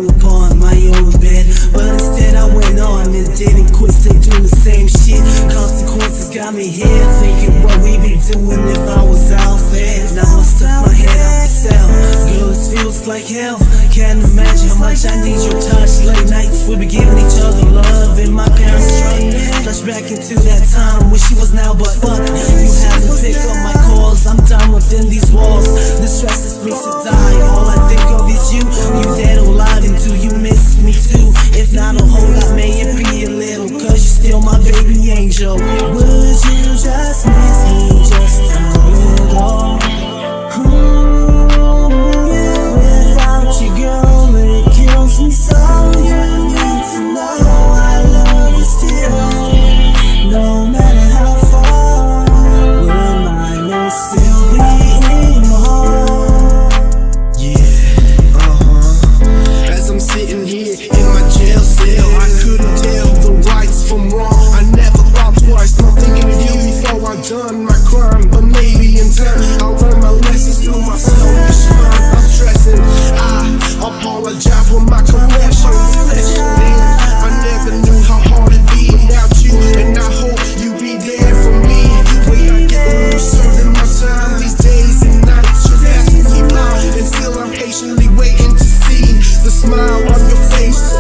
upon my own bed, but instead I went on and didn't quit, stay doing the same shit. Consequences got me here, thinking what we be doing if I was out there. Now I stuck my head out the cell. Girl, it feels like hell. Can't imagine how much I need your touch. Late nights we be giving each other love in my parents' truck. Flash back into that time when she was now but fuck. You haven't picked up my calls, I'm done within these walls. The stress is me to die, all I think of is you. You dead or alive until you miss me too. If not a whole lot, may it be a little, cause you're still my baby angel. Would you just miss me just a little? Without you, girl, it kills me so. You need to know I love you still. No matter how far, will my love still be in your heart? Yeah, as I'm sitting here in my jail cell, I couldn't tell the rights from wrong. I never thought twice, not thinking of you before I done my crime. But maybe in time I'll learn my lessons through my selfish mind. I'm stressing, I apologize for my confessions. I never knew how hard it'd be without you, and I hope you be there for me when I get through serving my time. These days and nights you're asking me mine, and still I'm patiently waiting to see the smile on your face.